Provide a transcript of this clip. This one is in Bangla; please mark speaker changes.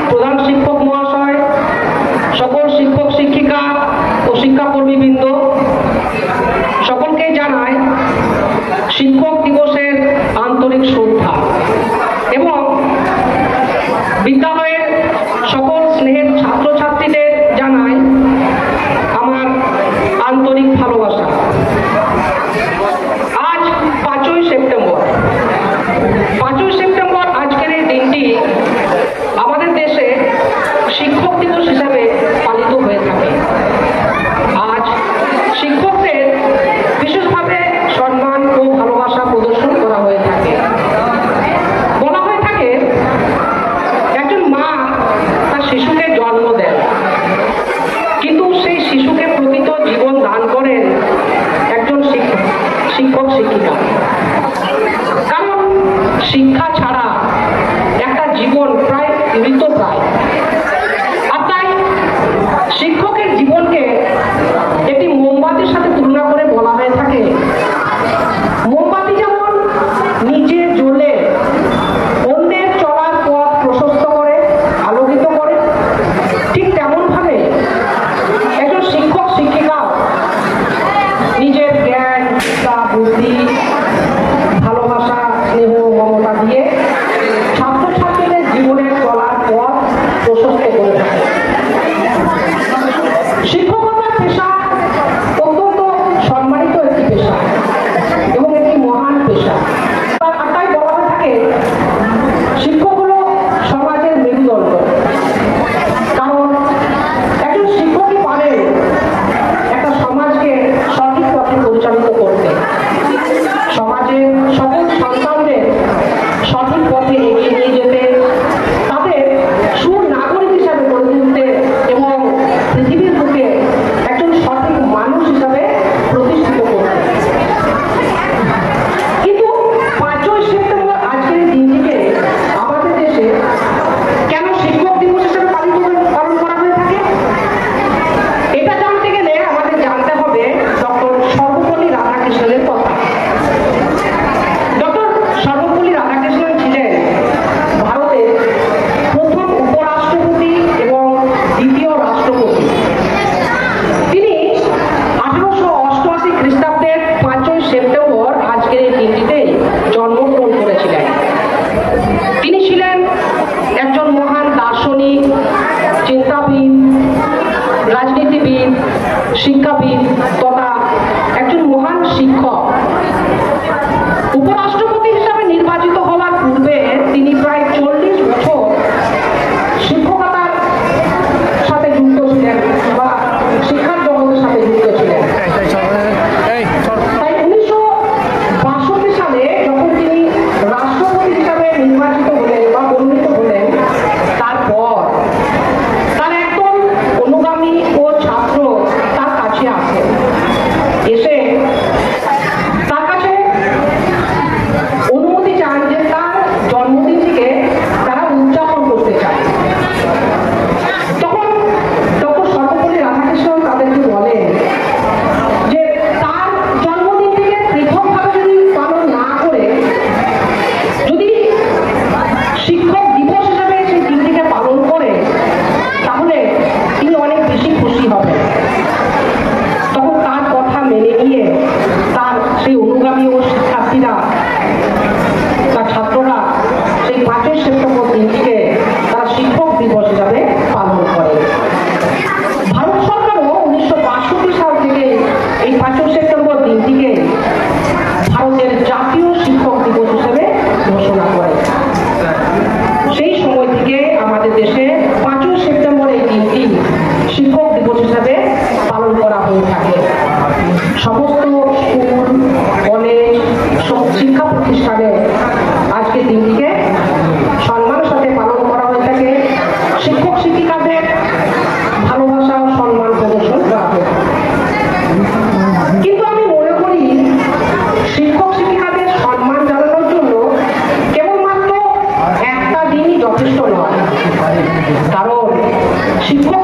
Speaker 1: প্রধান শিক্ষক মহাশয়, সকল শিক্ষক শিক্ষিকা ও শিক্ষাকর্মীবৃন্দ, সকলকে জানাই শিক্ষক দিবসের আন্তরিক শ্রদ্ধা এবং বিদ্যালয়ের সকল স্নেহের ছাত্রছাত্রীদের জানাই আমার আন্তরিক ভালোবাসা। আজ 5ই সেপ্টেম্বর। 5ই সেপ্টেম্বর আজকের এই দিনটি আমাদের দেশে শিক্ষক দিবস হিসাবে পালিত হয়ে থাকে। আজ শিক্ষকদের বিশেষভাবে সম্মান ও ভালোবাসা প্রদর্শন করা হয়ে থাকে। বলা হয়ে থাকে একজন মা তার শিশুকে জন্ম দেন, কিন্তু সেই শিশুকে প্রকৃত জীবন দান করেন একজন শিক্ষক শিক্ষিকা। কারণ শিক্ষা ছাড়া একটা জীবন প্রায় মৃতপ্রায়। আর তাই শিক্ষকের জীবনকে একটি মোমবাতির সাথে তুলনা করে বলা হয়ে থাকে, মোমবাতি যেমন নিজে জ্বলে অন্যের চলার পথ প্রশস্ত করে, আলোকিত করে, ঠিক তেমন ভাবে একজন শিক্ষক শিক্ষিকা নিজের জ্ঞান, বুদ্ধি, ভালোবাসা, স্নেহ, মমতা দিয়ে ছাত্রছাত্রীদের জীবনের চলার পথ প্রশস্ত করে থাকে। শিক্ষকতার পেশা অত্যন্ত সম্মানিত একটি পেশা এবং একটি মহান পেশা। তাই বলা হয়ে থাকে শিক্ষক হলো সমাজের মেরুদণ্ড। কারণ একজন শিক্ষকই পারে একটা সমাজকে সঠিক পথে পরিচালিত করতে, সমাজের সকল সন্তানদের সঠিক পথে এগিয়ে নিয়ে যেতে, তাদের সুনাগরিক হিসাবে গড়ে তুলতে এবং পৃথিবীর বুকে একজন সঠিক মানুষ হিসাবে প্রতিষ্ঠিত করতে। কিন্তু 5ই সেপ্টেম্বর আজকের দিনটিকে আমাদের দেশে কেন শিক্ষক দিবস হিসেবে পালন করা হয়ে থাকে? এটা জানতে গেলে আমাদের জানতে হবে ডক্টর সর্বপল্লী রাধাকৃষ্ণনের কথা। ডক্টর সর্বপল্লী রাধাকৃষ্ণন ছিলেন ভারতের প্রথম উপরাষ্ট্রপতি এবং দ্বিতীয় রাষ্ট্রপতি। তিনি 1888 খ্রিস্টাব্দের 5ই সেপ্টেম্বর আজকের এই দিনটিতেই জন্মগ্রহণ করেছিলেন। তিনি ছিলেন একজন মহান দার্শনিক, চিন্তাবিদ, রাজনীতিবিদ, শিক্ষাবিদ তথা একজন মহান শিক্ষক। উপরাষ্ট্রপতি হিসাবে নির্বাচিত হওয়ার পূর্বে তিনি প্রায় 40 বছর শিক্ষকতার সাথে যুক্ত ছিলেন বা শিক্ষার জগতের সাথে যুক্ত ছিলেন। তাই 1962 সালে যখন তিনি রাষ্ট্রপতি হিসাবে নির্বাচিত হলেন বা মনোনীত হলেন, তারপর তার একদল অনুগামী ও ছাত্র তার কাছে আসে, এসে তার কাছে অনুমতি চান যে তার জন্মদিনটিকে তারা উদযাপন করতে চায়। তখন ডক্টর সর্বপল্লী রাধাকৃষ্ণন তাদেরকে বলেন যে তার জন্মদিনটিকে পৃথকভাবে যদি পালন না করে যদি শিক্ষক দিবস হিসেবে সেই দিনটিকে পালন করে তাহলে তিনি অনেক বেশি খুশি হবেন। তখন তার কথা মেনে নিয়ে তার সেই অনুগামী ও শিক্ষার্থীরা, তার ছাত্ররা সেই 5ই সেপ্টেম্বর দিনটিকে তারা শিক্ষক দিবস হিসাবে পালন করে। ভারত সরকারও 1962 সাল থেকে এই 5ই সেপ্টেম্বর দিনটিকে ভারতের জাতীয় শিক্ষক দিবস হিসেবে ঘোষণা করে। সেই সময় থেকে আমাদের দেশে 5ই সেপ্টেম্বর এই দিনটি শিক্ষক দিবস হিসাবে পালন করা হয়ে থাকে। সমস্ত স্কুল, কলেজ, শিক্ষা প্রতিষ্ঠানে আজকের দিনটিকে সম্মানের সাথে পালন করা হয়ে থাকে। শিক্ষক শিক্ষিকাদের ভালোবাসা ও সম্মান প্রদর্শন করা হয়ে থাকে। কিন্তু আমি মনে করি শিক্ষক শিক্ষিকাদের সম্মান জানানোর জন্য কেবলমাত্র একটা দিনই যথেষ্ট নয়। কারণ শিক্ষক